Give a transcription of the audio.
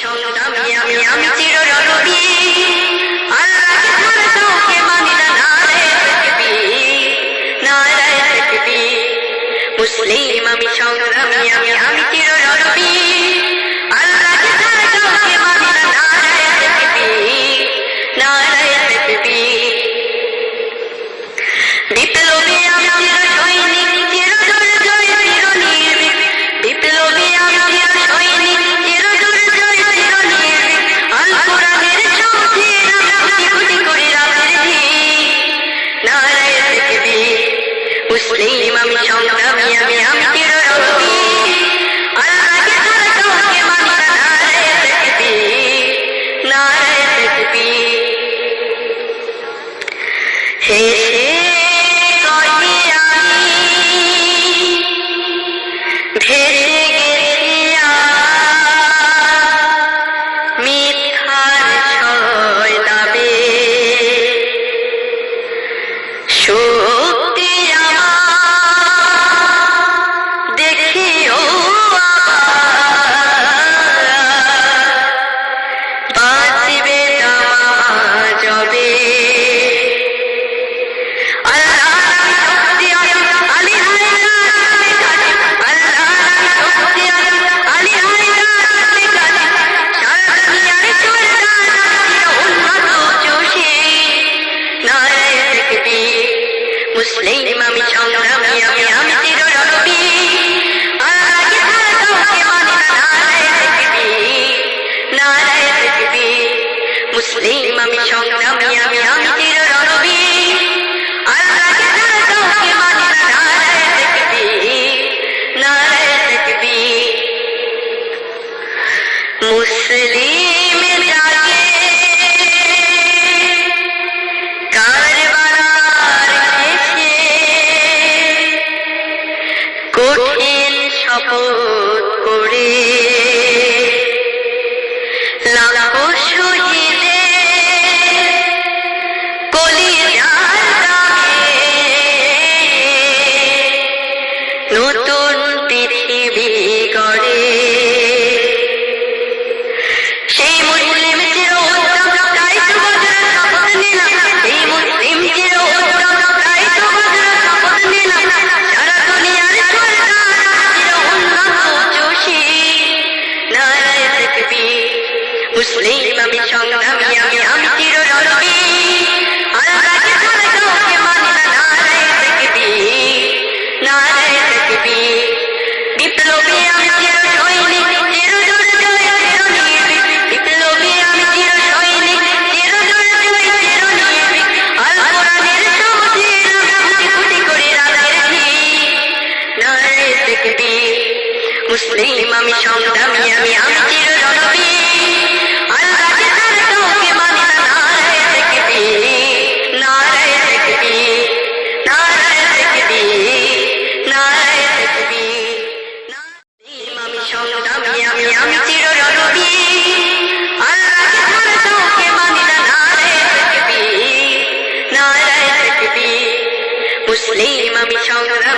সংগ্রামী আমি চিররণবী আল্লাহকে ছাড়া কাউকে মানি না নারায়ে তাকবীর নারায়ে তাকবীর মুসলিম আমি সংগ্রামী আমি চিররণবী আল্লাহকে ছাড়া কাউকে মানি না নারায়ে তাকবীর নারায়ে তাকবীর বিপ্লবী আমি চিরসৈনিক চিরদুর্জয় চিরনির্ভীক বিপ্লবী আমি চিরসৈনিক চিরদুর্জয় চিরনির্ভীক আল কোরআনের শপথের আমি কোটি কোটি রাতের দিন নারায়ে তাকবীর মুসলিম আমি সংগ্রামী আমি চিররণবী আল্লাহকে ছাড়া কাউকে মানি না নারায়ে তাকবীর নারায়ে তাকবীর হেসে কহি আমি ভেসে গেছি মিথ্যার ছয় দাবে শক্তি আমার দেখিও বাঁচবে দামা যাবে মুসলিম আমি সংগ্রামী আমি চিররণবী আল্লাহকে ছাড়া কাউকে মানি না নারায়ে তাকবীর নারায়ে তাকবীর মুসলিম আমি সংগ্রামী আমি চিররণবী আল্লাহকে ছাড়া কাউকে মানি না নারায়ে তাকবীর নারায়ে তাকবীর মুসলিম জাগে কঠিন শপথ করে লাখো শহীদের কলিজার দাগে নতুন পৃথিবী গড়ে সেই মুসলিম চির উত্তম তাই তো বজ্র শপথ নিলাম সেই মুসলিম চির উত্তম তাই তো বজ্র শপথ নিলাম সারা দুনিয়ার নারায়ে তাকবীর মুসলিম আমি সংগ্রামী আমি চিররণবী আল্লাহকে ছাড়া কাউকে মানি না নারায়ে তাকবীর নারায়ে তাকবীর বিপ্লবী আমি চিরসৈনিক চিরদুর্জয় চিরনির্ভীক বিপ্লবী আমি চিরসৈনিক চিরদুর্জয় চিরনির্ভীক আল কোরআনের শপথের আমি কোটি কোটি রাতের দিন নারায়ে তাকবীর মুসলিম আমি সংগ্রামী আমি চিররণবী আল্লাহকে ছাড়া কাউকে মানি না নারায়ে তাকবীর নারায়ে তাকবীর নারায়ে তাকবীর নারায়ে তাকবীর মুসলিম আমি সংগ্রামী আমি চিররণবী আল্লাহকে ছাড়া কাউকে মানি না নারায়ে তাকবীর নারায়ে তাকবীর মুসলিম আমি সংগ্রামী